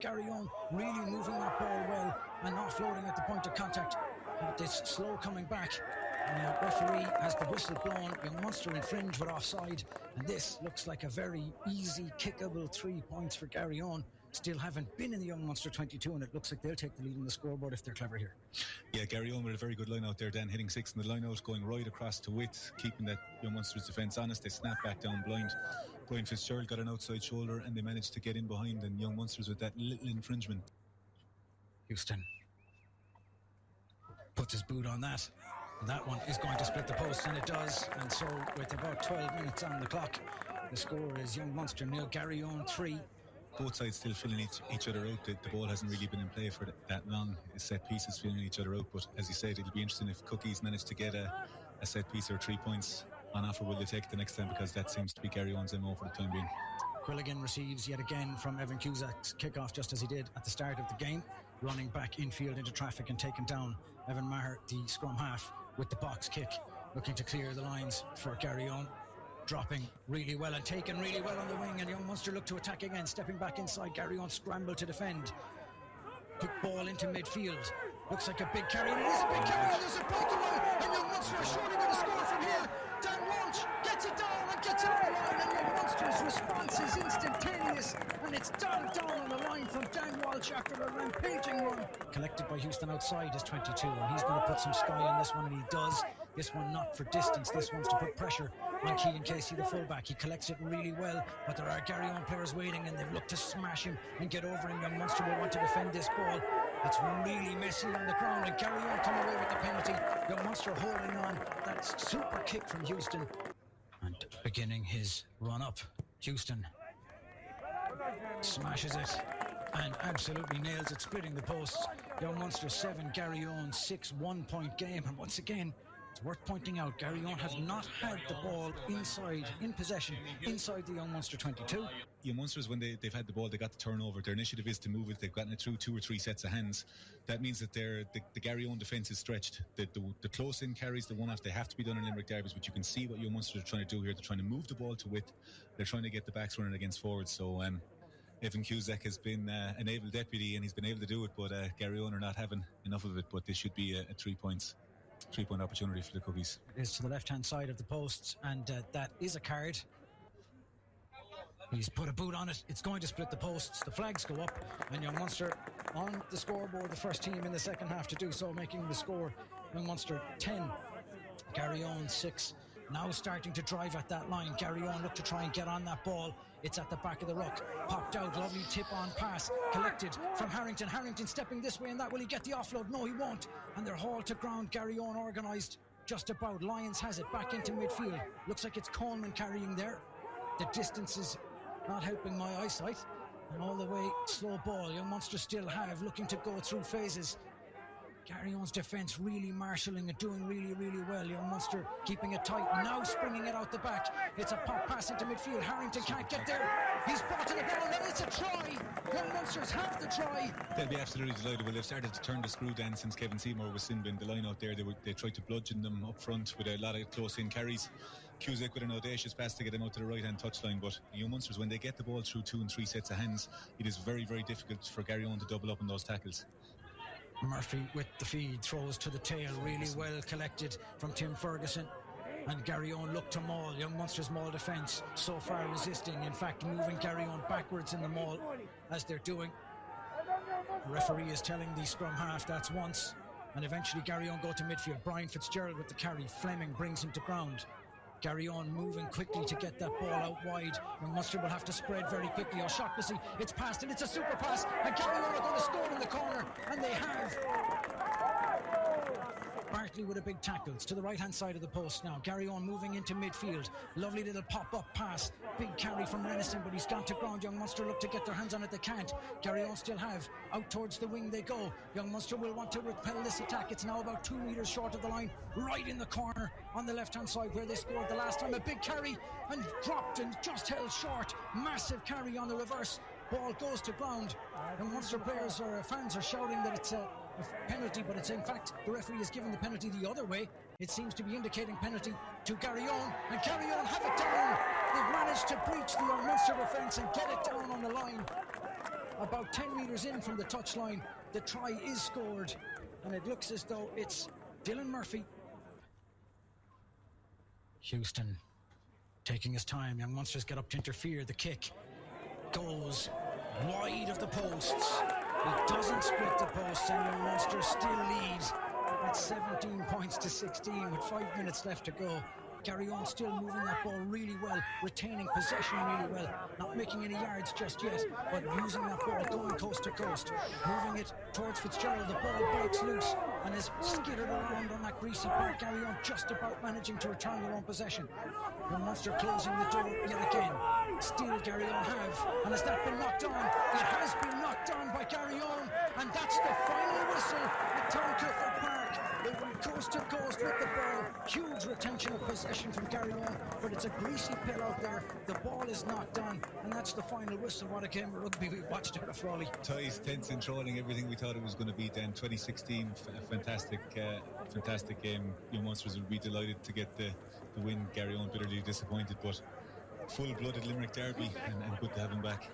Garyowen really moving that ball well and offloading at the point of contact. But this slow coming back. And the referee has the whistle blown. Young Munster infringe with offside. And this looks like a very easy, kickable 3 points for Garyowen. Still haven't been in the Young Munster 22, and it looks like they'll take the lead on the scoreboard if they're clever here. Yeah, Garyowen with a very good line out there, Dan, hitting 6 in the line out, going right across to width, keeping that Young Munster's defence honest. They snap back down blind. Brian Fitzgerald got an outside shoulder, and they managed to get in behind, and Young Munster's with that little infringement. Heuston puts his boot on that. And that one is going to split the post, and it does. And so, with about 12 minutes on the clock, the score is Young Munster 0, Garyowen 3. Both sides still filling each other out. The ball hasn't really been in play for that long. Set pieces filling each other out. But as you said, it'll be interesting if Cookies manage to get a set piece or 3 points on offer. Will they take it the next time? Because that seems to be Garyowen's MO for the time being. Quilligan receives yet again from Evan Cusack's kickoff, just as he did at the start of the game, running back infield into traffic and taking down Evan Maher, the scrum half, with the box kick, looking to clear the lines for Garyowen. Dropping really well and taken really well on the wing, and Young Munster look to attack again, stepping back inside. Garyowen scramble to defend. Quick ball into midfield. Looks like a big carry, and it is a big carry, and there's a breakaway, and Young Munster are surely going to score from here. Dan Walsh gets it down and gets it on the line, and Young Munster's response is instantaneous, and it's down on the line from Dan Walsh after a rampaging run. Collected by Heuston outside is 22, and he's going to put some sky on this one, and he does. This one not for distance, this one's to put pressure on Keegan Casey, the fullback. He collects it really well, but there are Garyowen players waiting, and they've looked to smash him and get over him. Young Munster will want to defend this ball. It's really messy on the ground, and Garyowen come away with the penalty. Young Munster holding on. That super kick from Heuston. And beginning his run up, Heuston smashes it and absolutely nails it, splitting the posts. Young Munster 7, Garyowen 6, 1 point game. And once again, it's worth pointing out, Garyowen have not had the ball in possession, inside the Young Munster 22. Young Munsters, when they've had the ball, they got the turnover. Their initiative is to move it. They've gotten it through 2 or 3 sets of hands. That means that the Garyowen defence is stretched. The close-in carries, the one-off, they have to be done in Limerick derbies, but you can see what Young Munsters are trying to do here. They're trying to move the ball to width. They're trying to get the backs running against forwards. So Evan Cusack has been a naval deputy, and he's been able to do it, but Garyowen are not having enough of it. But this should be a 3 point opportunity for the Cookies. It is to the left-hand side of the posts, and that is a card. He's put a boot on it. It's going to split the posts. The flags go up, and Young Munster on the scoreboard, the first team in the second half to do so, making the score Young Munster 10, Garyowen 6. Now starting to drive at that line. Garyowen look to try and get on that ball. It's at the back of the ruck. Popped out. Lovely tip-on pass. Collected from Harrington. Harrington stepping this way and that. Will he get the offload? No, he won't. And they're hauled to ground. Garyowen organised just about. Lyons has it back into midfield. Looks like it's Colm carrying there. The distance is not helping my eyesight. And all the way, slow ball. Young Munster still have, looking to go through phases. Garyowen's defence really marshalling and doing really, really well. Young Munster keeping it tight, now springing it out the back. It's a pop pass into midfield. Harrington can't get there. He's brought to the ground, and it's a try. Young Munsters have the try. They'll be absolutely delighted. Well, they've started to turn the screw down since Kevin Seymour was in the line out there. They tried to bludgeon them up front with a lot of close-in carries. Cusack with an audacious pass to get them out to the right-hand touchline. But Young Munsters, when they get the ball through 2 and 3 sets of hands, it is very, very difficult for Garyowen to double up on those tackles. Murphy with the feed, throws to the tail, really well collected from Tim Ferguson. And Garyowen look to maul. Young Munster's maul defence so far resisting, in fact moving Garyowen backwards in the maul as they're doing. The referee is telling the scrum half that's once, and eventually Garyowen go to midfield. Brian Fitzgerald with the carry. Fleming brings him to ground. Garyowen moving quickly to get that ball out wide. Young Munster will have to spread very quickly. O'Shaughnessy, it's passed, and it's a super pass, and Garyowen are going to score in the corner, and they have. Bartley with a big tackle. It's to the right-hand side of the post now. Garyowen moving into midfield. Lovely little pop-up pass. Big carry from Renison, but he's gone to ground. Young Munster look to get their hands on it. They can't. Garyowen still have. Out towards the wing they go. Young Munster will want to repel this attack. It's now about 2 metres short of the line. Right in the corner on the left-hand side where they scored the last time. A big carry and dropped and just held short. Massive carry on the reverse. Ball goes to ground. And Munster players or fans are shouting that it's a penalty, but it's in fact the referee has given the penalty the other way. It seems to be indicating penalty to Garyowen, and Garyowen have it down. They've managed to breach the Munster defence and get it down on the line. about 10 metres in from the touchline. The try is scored, and it looks as though it's Dylan Murphy. Heuston taking his time. Young Munsters get up to interfere. The kick goes wide of the posts. It doesn't split the posts, and Young Munster still leads at 17 points to 16 with 5 minutes left to go. Garyowen still moving that ball really well, retaining possession really well, not making any yards just yet, but using that ball, going coast to coast, moving it towards Fitzgerald. The ball breaks loose and is skittered around on that greasy part. Garyowen just about managing to return their own possession. Young Munster closing the door yet again. Still Garyowen have, and has that been knocked on? It has been knocked on by Garyowen, and that's the final whistle at Clifford Park. They went coast to coast with the ball. Huge retention of possession from Garyowen, but it's a greasy pill out there. The ball is knocked on, and that's the final whistle. What a game of rugby we watched here at Frawley. Ties, tense, enthralling, everything we thought it was going to be. Then 2016, fantastic game. Young Munsters will be delighted to get the win. Garyowen bitterly disappointed, but full-blooded Limerick derby, and good to have him back.